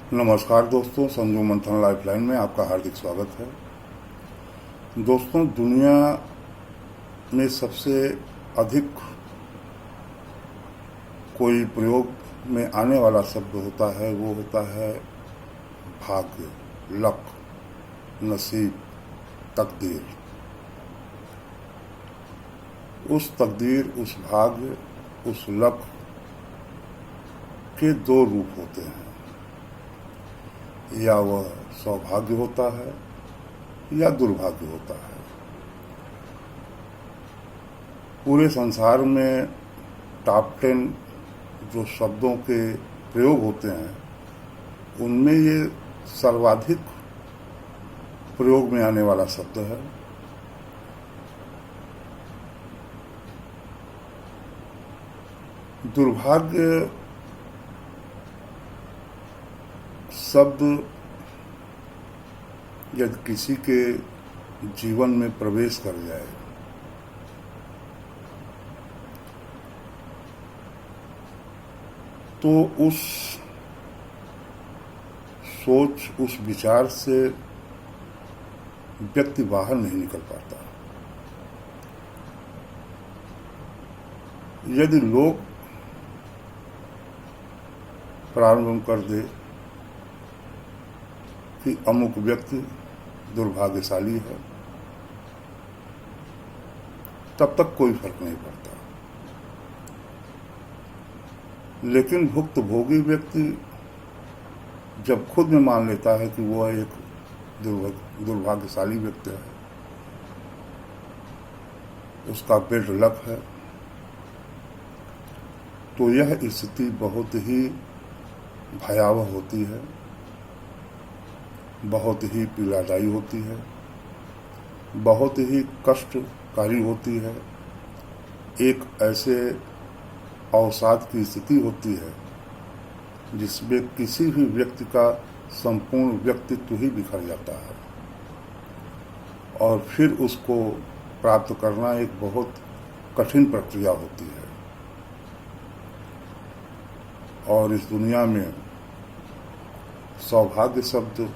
नमस्कार दोस्तों, संजू मंथन लाइफलाइन में आपका हार्दिक स्वागत है। दोस्तों, दुनिया में सबसे अधिक कोई प्रयोग में आने वाला शब्द होता है, वो होता है भाग्य, लक, नसीब, तकदीर। उस तकदीर, उस भाग्य, उस लक के दो रूप होते हैं। या वह सौभाग्य होता है या दुर्भाग्य होता है। पूरे संसार में टॉप 10 जो शब्दों के प्रयोग होते हैं, उनमें ये सर्वाधिक प्रयोग में आने वाला शब्द है। दुर्भाग्य शब्द यदि किसी के जीवन में प्रवेश कर जाए तो उस सोच, उस विचार से व्यक्ति बाहर नहीं निकल पाता। यदि लोग प्रारंभ कर दे कि अमुक व्यक्ति दुर्भाग्यशाली है, तब तक कोई फर्क नहीं पड़ता। लेकिन भुक्तभोगी व्यक्ति जब खुद में मान लेता है कि वह एक दुर्भाग्यशाली व्यक्ति है, उसका बेड लक है, तो यह स्थिति बहुत ही भयावह होती है, बहुत ही पीड़ादायी होती है, बहुत ही कष्टकारी होती है। एक ऐसे अवसाद की स्थिति होती है जिसमें किसी भी व्यक्ति का संपूर्ण व्यक्तित्व ही बिखर जाता है, और फिर उसको प्राप्त करना एक बहुत कठिन प्रक्रिया होती है। और इस दुनिया में सौभाग्य शब्द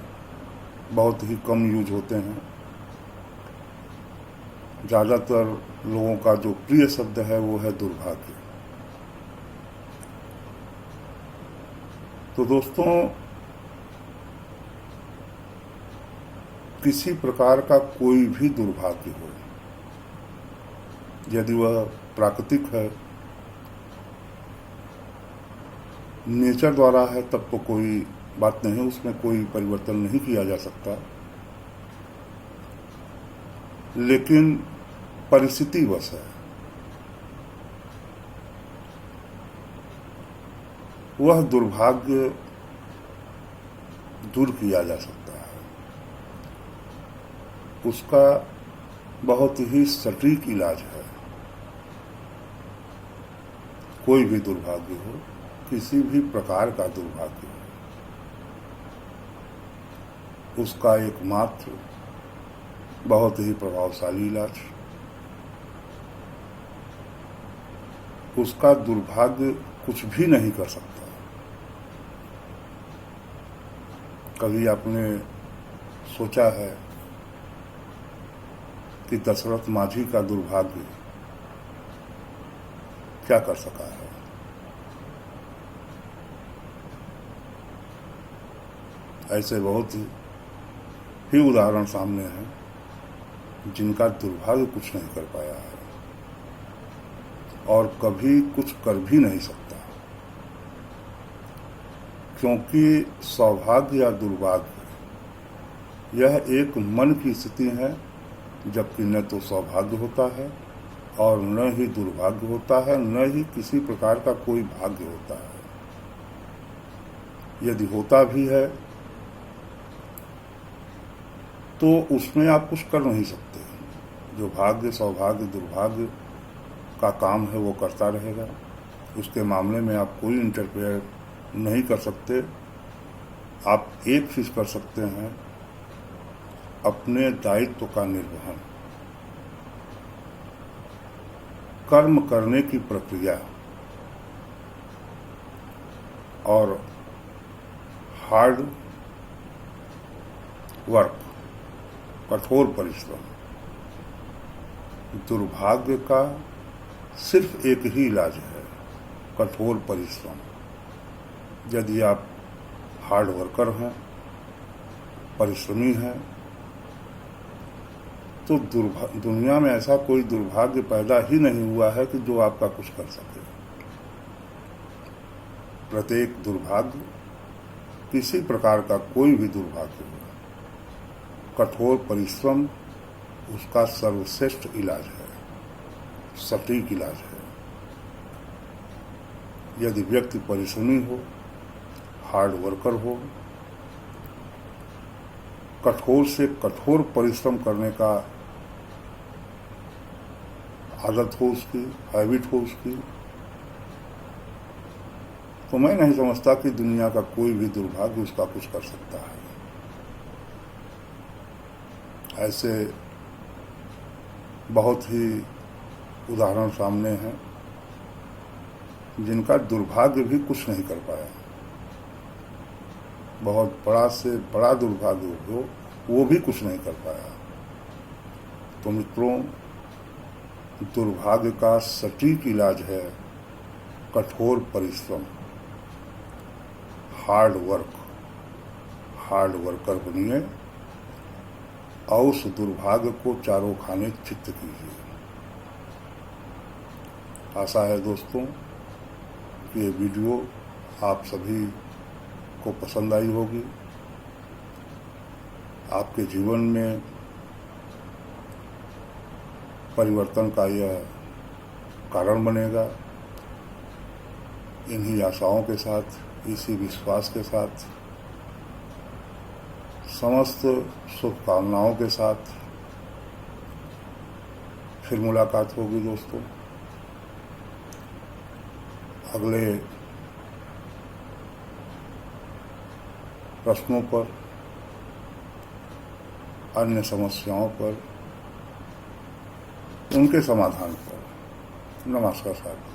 बहुत ही कम यूज होते हैं। ज़्यादातर लोगों का जो प्रिय शब्द है वो है दुर्भाग्य। तो दोस्तों, किसी प्रकार का कोई भी दुर्भाग्य हो, यदि वह प्राकृतिक है, नेचर द्वारा है, तब तो कोई बात नहीं, उसमें कोई परिवर्तन नहीं किया जा सकता। लेकिन परिस्थिति वश है, वह दुर्भाग्य दूर किया जा सकता है। उसका बहुत ही सटीक इलाज है। कोई भी दुर्भाग्य हो, किसी भी प्रकार का दुर्भाग्य हो, उसका एकमात्र बहुत ही प्रभावशाली इलाज, उसका दुर्भाग्य कुछ भी नहीं कर सकता। कभी आपने सोचा है कि दशरथ माझी का दुर्भाग्य क्या कर सका है? ऐसे बहुत ही उदाहरण सामने हैं जिनका दुर्भाग्य कुछ नहीं कर पाया है और कभी कुछ कर भी नहीं सकता, क्योंकि सौभाग्य या दुर्भाग्य यह एक मन की स्थिति है, जबकि न तो सौभाग्य होता है और न ही दुर्भाग्य होता है, न ही किसी प्रकार का कोई भाग्य होता है। यदि होता भी है तो उसमें आप कुछ कर नहीं सकते। जो भाग्य, सौभाग्य, दुर्भाग्य का काम है वो करता रहेगा। उसके मामले में आप कोई इंटरफेयर नहीं कर सकते। आप एक चीज कर सकते हैं, अपने दायित्व का निर्वहन, कर्म करने की प्रक्रिया और हार्ड वर्क, कठोर परिश्रम। दुर्भाग्य का सिर्फ एक ही इलाज है, कठोर परिश्रम। यदि आप हार्ड वर्कर हैं, परिश्रमी हैं, तो दुनिया में ऐसा कोई दुर्भाग्य पैदा ही नहीं हुआ है कि जो आपका कुछ कर सके। प्रत्येक दुर्भाग्य, किसी प्रकार का कोई भी दुर्भाग्य हो, कठोर परिश्रम उसका सर्वश्रेष्ठ इलाज है, सटीक इलाज है। यदि व्यक्ति परिश्रमी हो, हार्ड वर्कर हो, कठोर से कठोर परिश्रम करने का आदत हो उसकी, हैबिट हो उसकी, तो मैं नहीं समझता कि दुनिया का कोई भी दुर्भाग्य उसका कुछ कर सकता है। ऐसे बहुत ही उदाहरण सामने हैं जिनका दुर्भाग्य भी कुछ नहीं कर पाया। बहुत बड़ा से बड़ा दुर्भाग्य हो, वो भी कुछ नहीं कर पाया। तो मित्रों, दुर्भाग्य का सटीक इलाज है कठोर परिश्रम, हार्ड वर्क। हार्ड वर्कर बनिए और उस दुर्भाग्य को चारों खाने चित्त कीजिए। आशा है दोस्तों कि ये वीडियो आप सभी को पसंद आई होगी, आपके जीवन में परिवर्तन का यह कारण बनेगा। इन्हीं आशाओं के साथ, इसी विश्वास के साथ, समस्त शुभकामनाओं के साथ फिर मुलाकात होगी दोस्तों। अगले प्रश्नों पर, अन्य समस्याओं पर, उनके समाधान पर। नमस्कार साहब।